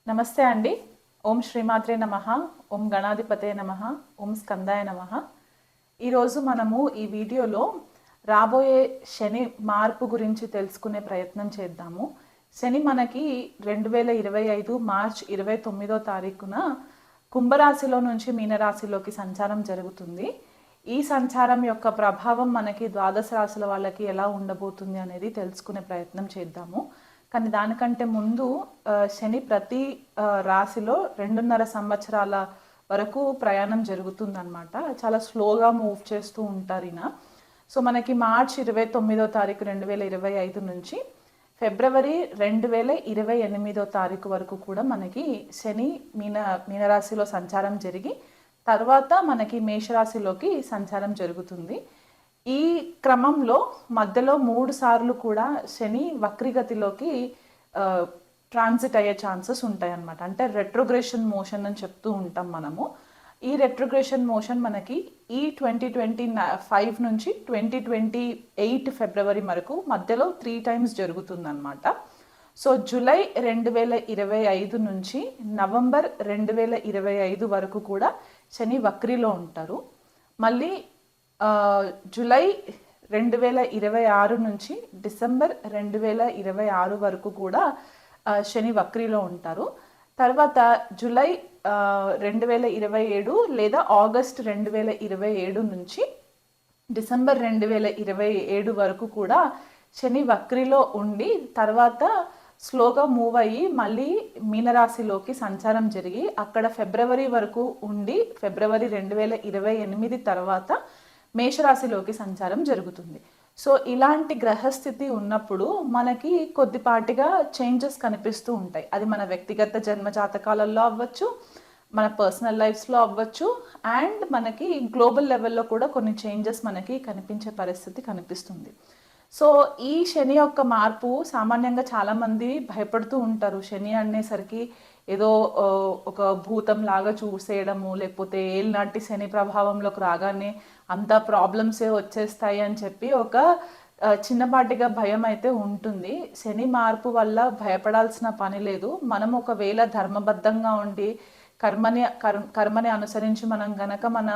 నమస్తే అండి. ఓం శ్రీమాత్రే నమః, ఓం గణాధిపతే నమః, ఓం స్కందాయ నమః. ఈరోజు మనము ఈ వీడియోలో రాబోయే శని మార్పు గురించి తెలుసుకునే ప్రయత్నం చేద్దాము. శని మనకి 2025 మార్చ్ 29వ తారీఖున కుంభరాశిలో నుంచి మీనరాశిలోకి సంచారం జరుగుతుంది. ఈ సంచారం యొక్క ప్రభావం మనకి ద్వాదశ రాశుల వాళ్ళకి ఎలా ఉండబోతుంది అనేది తెలుసుకునే ప్రయత్నం చేద్దాము. కానీ దానికంటే ముందు శని ప్రతి రాశిలో 2.5 సంవత్సరాల వరకు ప్రయాణం జరుగుతుందన్నమాట. చాలా స్లోగా మూవ్ చేస్తూ ఉంటారు ఈయన. సో మనకి మార్చ్ 29వ తారీఖు 2025 నుంచి ఫిబ్రవరి 2028వ తారీఖు వరకు కూడా మనకి శని మీనరాశిలో సంచారం జరిగి తర్వాత మనకి మేషరాశిలోకి సంచారం జరుగుతుంది. ఈ క్రమంలో మధ్యలో 3 సార్లు కూడా శని వక్రిగతిలోకి ట్రాన్సిట్ అయ్యే ఛాన్సెస్ ఉంటాయి అన్నమాట. అంటే రెట్రోగ్రెషన్ మోషన్ అని చెప్తూ ఉంటాం మనము. ఈ రెట్రోగ్రెషన్ మోషన్ మనకి ఈ 2025 నుంచి 2028 ఫిబ్రవరి వరకు మధ్యలో 3 టైమ్స్ జరుగుతుందన్నమాట. సో జూలై 2025 నుంచి నవంబర్ 2025 వరకు కూడా శని వక్రిలో ఉంటారు. మళ్ళీ జూలై 2026 నుంచి డిసెంబర్ 2026 వరకు కూడా శని వక్రిలో ఉంటారు. తర్వాత జూలై 2027 లేదా ఆగస్ట్ 2027 నుంచి డిసెంబర్ 2027 వరకు కూడా శని వక్రిలో ఉండి తర్వాత స్లోగా మూవ్ అయ్యి మళ్ళీ మీనరాశిలోకి సంచారం జరిగి అక్కడ ఫిబ్రవరి వరకు ఉండి ఫిబ్రవరి 2028 తర్వాత మేషరాశిలోకి సంచారం జరుగుతుంది. సో ఇలాంటి గ్రహస్థితి ఉన్నప్పుడు మనకి కొద్దిపాటిగా చేంజెస్ కనిపిస్తూ ఉంటాయి. అది మన వ్యక్తిగత జన్మ జాతకాలలో అవ్వచ్చు, మన పర్సనల్ లైఫ్స్లో అవ్వచ్చు, అండ్ మనకి గ్లోబల్ లెవెల్లో కూడా కొన్ని చేంజెస్ మనకి కనిపించే పరిస్థితి కనిపిస్తుంది. సో ఈ శని యొక్క మార్పు సామాన్యంగా చాలామంది భయపడుతూ ఉంటారు. శని అనేసరికి ఏదో ఒక భూతం లాగా చూసేయడము, లేకపోతే ఏళ్ళనాటి శని ప్రభావంలోకి రాగానే అంతా ప్రాబ్లమ్సే వచ్చేస్తాయి అని చెప్పి ఒక చిన్నపాటిగా భయం అయితే ఉంటుంది. శని మార్పు వల్ల భయపడాల్సిన పని లేదు. మనం ఒకవేళ ధర్మబద్ధంగా ఉండి కర్మని అనుసరించి మనం గనక మన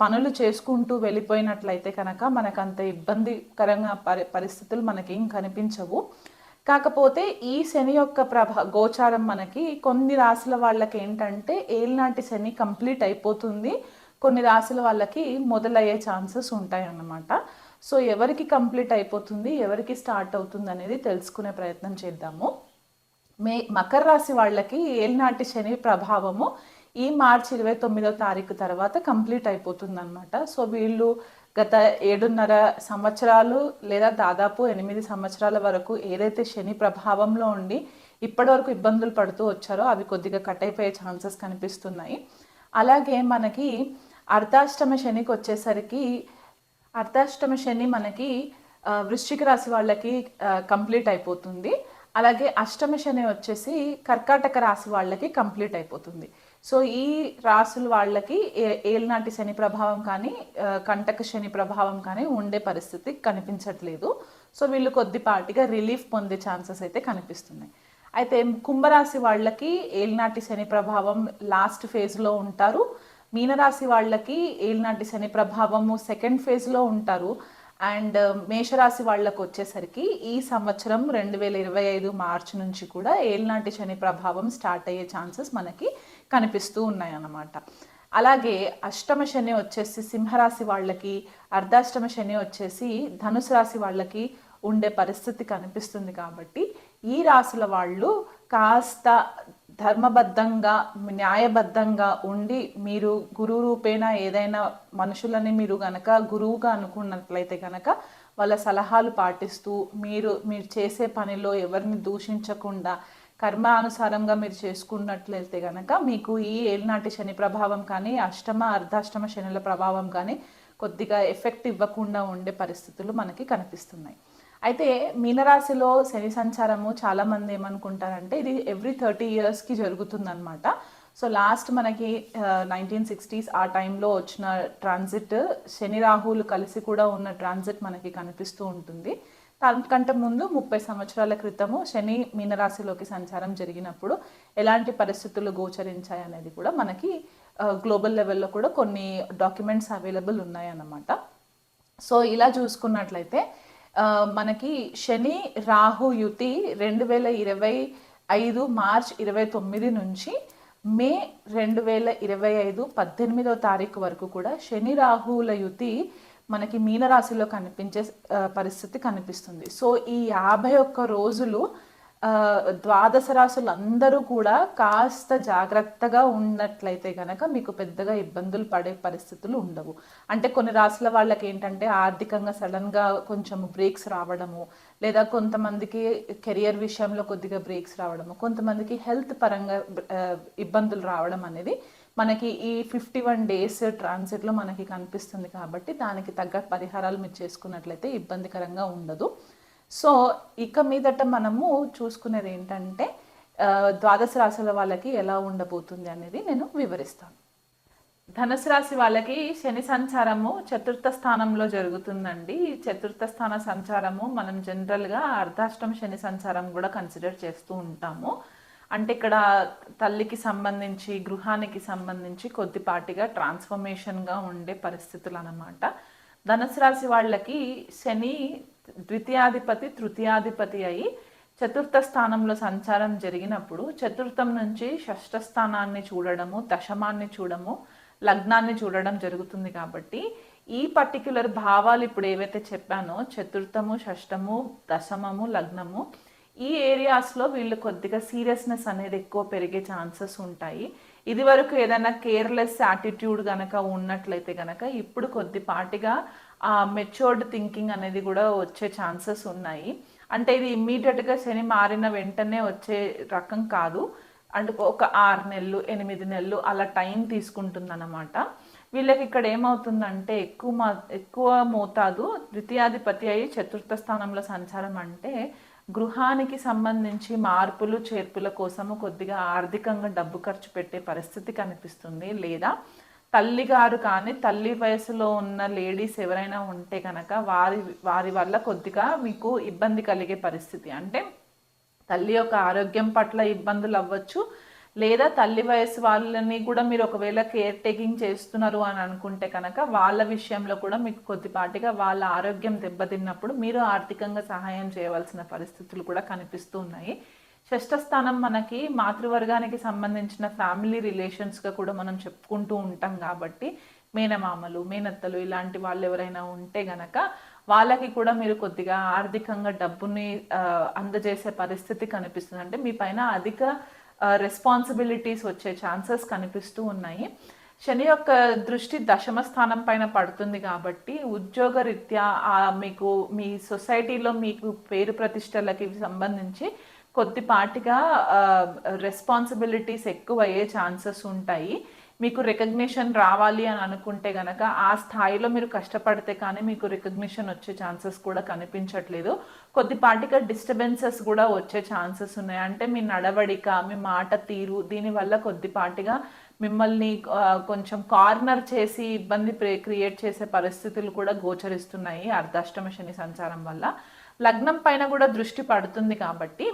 పనులు చేసుకుంటూ వెళ్ళిపోయినట్లయితే కనుక మనకు అంత ఇబ్బందికరంగా పరిస్థితులు మనకేం కనిపించవు. కాకపోతే ఈ శని యొక్క గోచారం మనకి కొన్ని రాశుల వాళ్ళకి ఏంటంటే ఏళ్ళనాటి శని కంప్లీట్ అయిపోతుంది, కొన్ని రాశుల వాళ్ళకి మొదలయ్యే ఛాన్సెస్ ఉంటాయి అన్నమాట. సో ఎవరికి కంప్లీట్ అయిపోతుంది, ఎవరికి స్టార్ట్ అవుతుంది అనేది తెలుసుకునే ప్రయత్నం చేద్దాము. మకర రాశి వాళ్ళకి ఏళ్ళనాటి శని ప్రభావము ఈ మార్చి 29వ తారీఖు తర్వాత కంప్లీట్ అయిపోతుంది అనమాట. సో వీళ్ళు గత 7.5 సంవత్సరాలు లేదా దాదాపు 8 సంవత్సరాల వరకు ఏదైతే శని ప్రభావంలో ఉండి ఇప్పటివరకు ఇబ్బందులు పడుతూ వచ్చారో అవి కొద్దిగా కట్ అయిపోయే ఛాన్సెస్ కనిపిస్తున్నాయి. అలాగే మనకి అర్ధాష్టమ శనికి వచ్చేసరికి అర్ధాష్టమ శని మనకి వృశ్చిక రాశి వాళ్ళకి కంప్లీట్ అయిపోతుంది. అలాగే అష్టమ శని వచ్చేసి కర్కాటక రాశి వాళ్ళకి కంప్లీట్ అయిపోతుంది. సో ఈ రాశుల వాళ్ళకి ఏళ్ళనాటి శని ప్రభావం కానీ కంటక శని ప్రభావం కానీ ఉండే పరిస్థితి కనిపించట్లేదు. సో వీళ్ళు కొద్దిపాటిగా రిలీఫ్ పొందే ఛాన్సెస్ అయితే కనిపిస్తున్నాయి. అయితే కుంభరాశి వాళ్ళకి ఏళ్ళనాటి శని ప్రభావం లాస్ట్ ఫేజ్లో ఉంటారు. మీనరాశి వాళ్ళకి ఏళ్ళనాటి శని ప్రభావము సెకండ్ ఫేజ్లో ఉంటారు. అండ్ మేషరాశి వాళ్ళకు వచ్చేసరికి ఈ సంవత్సరం 2025 మార్చి నుంచి కూడా ఏళ్ళనాటి శని ప్రభావం స్టార్ట్ అయ్యే ఛాన్సెస్ మనకి కనిపిస్తూ ఉన్నాయి అన్నమాట. అలాగే అష్టమ శని వచ్చేసి సింహరాశి వాళ్ళకి, అర్ధాష్టమ శని వచ్చేసి ధనుసు రాశి వాళ్ళకి ఉండే పరిస్థితి కనిపిస్తుంది. కాబట్టి ఈ రాశుల వాళ్ళు కాస్త ధర్మబద్ధంగా న్యాయబద్ధంగా ఉండి మీరు గురువు రూపేణ ఏదైనా మనుషులని మీరు గనక గురువుగా అనుకున్నట్లయితే కనుక వాళ్ళ సలహాలు పాటిస్తూ మీరు చేసే పనిలో ఎవరిని దూషించకుండా కర్మానుసారంగా మీరు చేసుకున్నట్లయితే కనుక మీకు ఈ ఏళ్ళనాటి శని ప్రభావం కానీ అర్ధాష్టమ శనుల ప్రభావం కానీ కొద్దిగా ఎఫెక్ట్ ఇవ్వకుండా ఉండే పరిస్థితులు మనకి కనిపిస్తున్నాయి. అయితే మీనరాశిలో శని సంచారము చాలామంది ఏమనుకుంటారంటే ఇది ఎవ్రీ 30 yearsకి జరుగుతుందన్నమాట. సో లాస్ట్ మనకి 1960s ఆ టైంలో వచ్చిన ట్రాన్సిట్ శని రాహువులు కలిసి కూడా ఉన్న ట్రాన్సిట్ మనకి కనిపిస్తూ ఉంటుంది. దానికంటే ముందు 30 సంవత్సరాల క్రితము శని మీనరాశిలోకి సంచారం జరిగినప్పుడు ఎలాంటి పరిస్థితులు గోచరించాయి అనేది కూడా మనకి గ్లోబల్ లెవెల్లో కూడా కొన్ని డాక్యుమెంట్స్ అవైలబుల్ ఉన్నాయన్నమాట. సో ఇలా చూసుకున్నట్లయితే మనకి శని రాహు యుతి 2025 మార్చ్ 29 నుంచి మే 2025 18వ తారీఖు వరకు కూడా శని రాహువుల యుతి మనకి మీనరాశిలో కనిపించే పరిస్థితి కనిపిస్తుంది. సో ఈ 51 రోజులు ద్వాదశ రాశులు అందరూ కూడా కాస్త జాగ్రత్తగా ఉన్నట్లయితే కనుక మీకు పెద్దగా ఇబ్బందులు పడే పరిస్థితులు ఉండవు. అంటే కొన్ని రాశుల వాళ్ళకి ఏంటంటే ఆర్థికంగా సడన్గా కొంచెం బ్రేక్స్ రావడము, లేదా కొంతమందికి కెరియర్ విషయంలో కొద్దిగా బ్రేక్స్ రావడము, కొంతమందికి హెల్త్ పరంగా ఇబ్బందులు రావడం అనేది మనకి ఈ 51 డేస్ ట్రాన్సిట్లో మనకి కనిపిస్తుంది. కాబట్టి దానికి తగ్గ పరిహారాలు మీరు చేసుకున్నట్లయితే ఇబ్బందికరంగా ఉండదు. సో ఇక మీదట మనము చూసుకునేది ఏంటంటే ద్వాదశ రాశుల వాళ్ళకి ఎలా ఉండబోతుంది అనేది నేను వివరిస్తాను. ధనుసు రాశి వాళ్ళకి శని సంచారము 4వ స్థానంలో జరుగుతుందండి. ఈ 4వ స్థాన సంచారము మనం జనరల్గా అర్ధాష్టమ శని సంచారం కూడా కన్సిడర్ చేస్తూ ఉంటాము. అంటే ఇక్కడ తల్లికి సంబంధించి గృహానికి సంబంధించి కొద్దిపాటిగా ట్రాన్స్ఫర్మేషన్గా ఉండే పరిస్థితులు అన్నమాట. ధనుసు రాశి వాళ్ళకి శని ద్వితీయాధిపతి తృతీయాధిపతి అయి 4వ స్థానంలో సంచారం జరిగినప్పుడు 4థం నుంచి 6వ స్థానాన్ని చూడడము, దశమాన్ని చూడము, లగ్నాన్ని చూడడం జరుగుతుంది. కాబట్టి ఈ పర్టిక్యులర్ భావాలు ఇప్పుడు ఏవైతే చెప్పానో 4థము, 6థము, దశమము, లగ్నము, ఈ ఏరియాస్లో వీళ్ళు కొద్దిగా సీరియస్నెస్ అనేది ఎక్కువ పెరిగే ఛాన్సెస్ ఉంటాయి. ఇది వరకు ఏదైనా కేర్లెస్ యాటిట్యూడ్ కనుక ఉన్నట్లయితే కనుక ఇప్పుడు కొద్దిపాటిగా మెచ్యూర్డ్ థింకింగ్ అనేది కూడా వచ్చే ఛాన్సెస్ ఉన్నాయి. అంటే ఇది ఇమ్మీడియట్గా శని మారిన వెంటనే వచ్చే రకం కాదు. అంటే ఒక 6 నెలలు 8 నెలలు అలా టైం తీసుకుంటుందన్నమాట. వీళ్ళకి ఇక్కడ ఏమవుతుందంటే ఎక్కువ మోతాదు ద్వితీయాధిపతి అయి 4వ స్థానంలో సంచారం అంటే గృహానికి సంబంధించి మార్పులు చేర్పుల కోసము కొద్దిగా ఆర్థికంగా డబ్బు ఖర్చు పెట్టే పరిస్థితి కనిపిస్తుంది. లేదా తల్లిగారు కానీ తల్లి వయసులో ఉన్న లేడీస్ ఎవరైనా ఉంటే కనుక వారి వల్ల కొద్దిగా మీకు ఇబ్బంది కలిగే పరిస్థితి. అంటే తల్లి యొక్క ఆరోగ్యం పట్ల ఇబ్బందులు అవ్వచ్చు, లేదా తల్లి వయసు వాళ్ళని కూడా మీరు ఒకవేళ కేర్ టేకింగ్ చేస్తున్నారు అని అనుకుంటే కనుక వాళ్ళ విషయంలో కూడా మీకు కొద్దిపాటిగా వాళ్ళ ఆరోగ్యం దెబ్బతిన్నప్పుడు మీరు ఆర్థికంగా సహాయం చేయవలసిన పరిస్థితులు కూడా కనిపిస్తూ ఉన్నాయి. 6వ స్థానం మనకి మాతృవర్గానికి సంబంధించిన ఫ్యామిలీ రిలేషన్స్గా కూడా మనం చెప్పుకుంటూ ఉంటాం. కాబట్టి మేనమామలు, మేనత్తలు ఇలాంటి వాళ్ళు ఎవరైనా ఉంటే గనక వాళ్ళకి కూడా మీరు కొద్దిగా ఆర్థికంగా డబ్బుని అందజేసే పరిస్థితి కనిపిస్తుంది. అంటే మీ పైన అధిక రెస్పాన్సిబిలిటీస్ వచ్చే ఛాన్సెస్ కనిపిస్తూ ఉన్నాయి. శని యొక్క దృష్టి దశమ స్థానం పైన పడుతుంది. కాబట్టి ఉద్యోగ రీత్యా మీకు మీ సొసైటీలో మీకు పేరు ప్రతిష్టలకి సంబంధించి కొద్దిపాటిగా రెస్పాన్సిబిలిటీస్ ఎక్కువ అయ్యే ఛాన్సెస్ ఉంటాయి. మీకు రికగ్నిషన్ రావాలి అని అనుకుంటే గనక ఆ స్థాయిలో మీరు కష్టపడితే కానీ మీకు రికగ్నిషన్ వచ్చే ఛాన్సెస్ కూడా కనిపించట్లేదు. కొద్దిపాటిగా డిస్టర్బెన్సెస్ కూడా వచ్చే ఛాన్సెస్ ఉన్నాయి. అంటే మీ నడవడిక, మీ మాట తీరు, దీనివల్ల కొద్దిపాటిగా మిమ్మల్ని కొంచెం కార్నర్ చేసి ఇబ్బంది క్రియేట్ చేసే పరిస్థితులు కూడా గోచరిస్తున్నాయి అర్ధాష్టమ శని సంచారం వల్ల. లగ్నం పైన కూడా దృష్టి పడుతుంది. కాబట్టి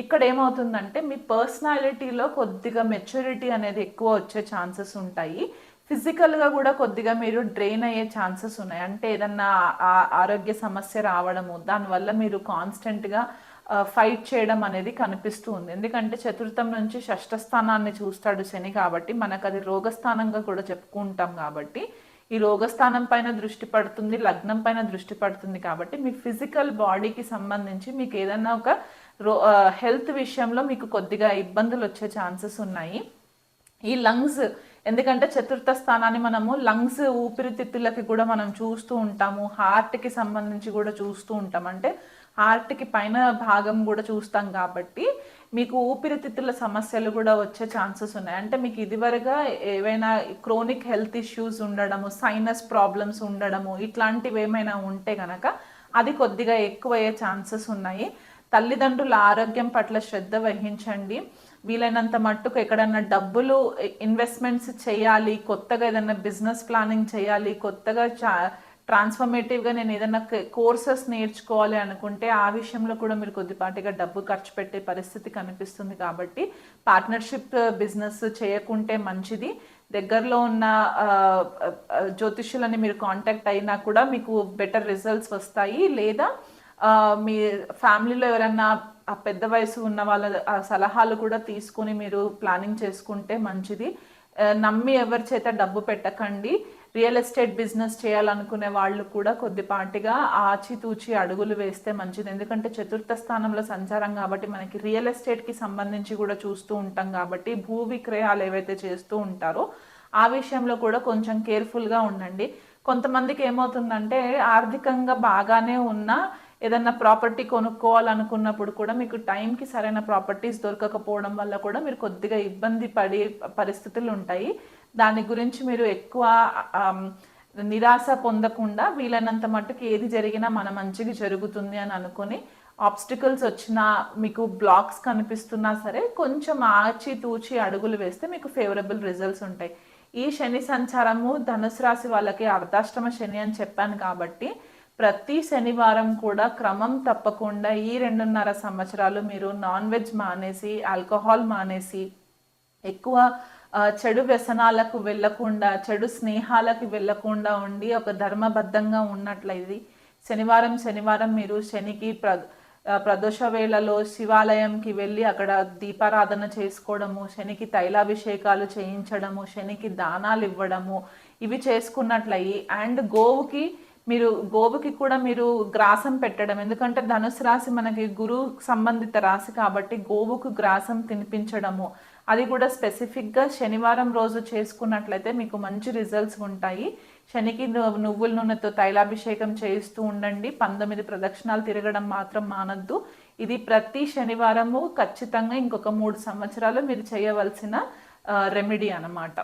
ఇక్కడ ఏమవుతుందంటే మీ పర్సనాలిటీలో కొద్దిగా మెచ్యూరిటీ అనేది ఎక్కువ వచ్చే ఛాన్సెస్ ఉంటాయి. ఫిజికల్గా కూడా కొద్దిగా మీరు డ్రైన్ అయ్యే ఛాన్సెస్ ఉన్నాయి. అంటే ఏదన్నా ఆరోగ్య సమస్య రావడము, దానివల్ల మీరు కాన్స్టెంట్గా ఫైట్ చేయడం అనేది కనిపిస్తూ ఉంది. ఎందుకంటే 4థం నుంచి 6వ స్థానాన్ని చూస్తాడు శని. కాబట్టి మనకు అది రోగస్థానంగా కూడా చెప్పుకుంటాం. కాబట్టి ఈ రోగస్థానం పైన దృష్టి పడుతుంది, లగ్నం పైన దృష్టి పడుతుంది. కాబట్టి మీ ఫిజికల్ బాడీకి సంబంధించి మీకు ఏదన్నా ఒక హెల్త్ విషయంలో మీకు కొద్దిగా ఇబ్బందులు వచ్చే ఛాన్సెస్ ఉన్నాయి. ఈ లంగ్స్, ఎందుకంటే 4వ స్థానాన్ని మనము లంగ్స్ ఊపిరితిత్తులకి కూడా మనం చూస్తూ ఉంటాము, హార్ట్కి సంబంధించి కూడా చూస్తూ ఉంటాం. అంటే హార్ట్కి పైన భాగం కూడా చూస్తాం. కాబట్టి మీకు ఊపిరితిత్తుల సమస్యలు కూడా వచ్చే ఛాన్సెస్ ఉన్నాయి. అంటే మీకు ఇదివరగా ఏవైనా క్రోనిక్ హెల్త్ ఇష్యూస్ ఉండడము, సైనస్ ప్రాబ్లమ్స్ ఉండడము, ఇట్లాంటివి ఏమైనా ఉంటే కనుక అది కొద్దిగా ఎక్కువ అయ్యే ఛాన్సెస్ ఉన్నాయి. తల్లిదండ్రుల ఆరోగ్యం పట్ల శ్రద్ధ వహించండి. వీలైనంత మట్టుకు ఎక్కడన్నా డబ్బులు ఇన్వెస్ట్మెంట్స్ చేయాలి, కొత్తగా ఏదైనా బిజినెస్ ప్లానింగ్ చేయాలి, కొత్తగా ట్రాన్స్ఫర్మేటివ్గా నేను ఏదైనా కోర్సెస్ నేర్చుకోవాలి అనుకుంటే ఆ విషయంలో కూడా మీరు కొద్దిపాటిగా డబ్బు ఖర్చు పెట్టే పరిస్థితి కనిపిస్తుంది. కాబట్టి పార్ట్నర్షిప్ బిజినెస్ చేయకుంటే మంచిది. దగ్గరలో ఉన్న జ్యోతిష్యులని మీరు కాంటాక్ట్ అయినా కూడా మీకు బెటర్ రిజల్ట్స్ వస్తాయి. లేదా మీ ఫ్యామిలీలో ఎవరైనా పెద్ద వయసు ఉన్న వాళ్ళ సలహాలు కూడా తీసుకుని మీరు ప్లానింగ్ చేసుకుంటే మంచిది. నమ్మి ఎవరి చేత డబ్బు పెట్టకండి. రియల్ ఎస్టేట్ బిజినెస్ చేయాలనుకునే వాళ్ళు కూడా కొద్దిపాటిగా ఆచితూచి అడుగులు వేస్తే మంచిది. ఎందుకంటే చతుర్థ స్థానంలో సంచారం కాబట్టి మనకి రియల్ ఎస్టేట్కి సంబంధించి కూడా చూస్తూ ఉంటాం. కాబట్టి భూ విక్రయాలు ఏవైతే చేస్తూ ఉంటారో ఆ విషయంలో కూడా కొంచెం కేర్ఫుల్గా ఉండండి. కొంతమందికి ఏమవుతుందంటే ఆర్థికంగా బాగానే ఉన్నా ఏదన్నా ప్రాపర్టీ కొనుక్కోవాలనుకున్నప్పుడు కూడా మీకు టైంకి సరైన ప్రాపర్టీస్ దొరకకపోవడం వల్ల కూడా మీరు కొద్దిగా ఇబ్బంది పడే పరిస్థితులు ఉంటాయి. దాని గురించి మీరు ఎక్కువ నిరాశ పొందకుండా వీలైనంత మట్టుకు ఏది జరిగినా మన మంచిగా జరుగుతుంది అని అనుకుని ఆబ్స్టికల్స్ వచ్చినా మీకు బ్లాక్స్ కనిపిస్తున్నా సరే కొంచెం ఆచితూచి అడుగులు వేస్తే మీకు ఫేవరబుల్ రిజల్ట్స్ ఉంటాయి. ఈ శని సంచారము ధనుసు రాశి వాళ్ళకి అర్ధాష్టమ శని అని చెప్పాను కాబట్టి ప్రతి శనివారం కూడా క్రమం తప్పకుండా ఈ 2.5 సంవత్సరాలు మీరు నాన్ వెజ్ మానేసి ఆల్కహాల్ మానేసి ఎక్కువ చెడు వ్యసనాలకు వెళ్ళకుండా చెడు స్నేహాలకు వెళ్ళకుండా ఉండి ఒక ధర్మబద్ధంగా ఉన్నట్లయితే శనివారం మీరు శనికి ప్రదోష వేళలో శివాలయంకి వెళ్ళి అక్కడ దీపారాధన చేసుకోవడము, శనికి తైలాభిషేకాలు చేయించడము, శనికి దానాలు ఇవ్వడము ఇవి చేసుకున్నట్లయి అండ్ గోవుకి కూడా మీరు గ్రాసం పెట్టడం. ఎందుకంటే ధనుసు రాశి మనకి గురు సంబంధిత రాశి కాబట్టి గోవుకు గ్రాసం తినిపించడము అది కూడా స్పెసిఫిక్గా శనివారం రోజు చేసుకున్నట్లయితే మీకు మంచి రిజల్ట్స్ ఉంటాయి. శనికి నువ్వుల నూనెతో తైలాభిషేకం చేస్తూ ఉండండి. 19 ప్రదక్షిణాలు తిరగడం మాత్రం మానద్దు. ఇది ప్రతి శనివారము ఖచ్చితంగా ఇంకొక 3 సంవత్సరాలు మీరు చేయవలసిన రెమెడీ అన్నమాట.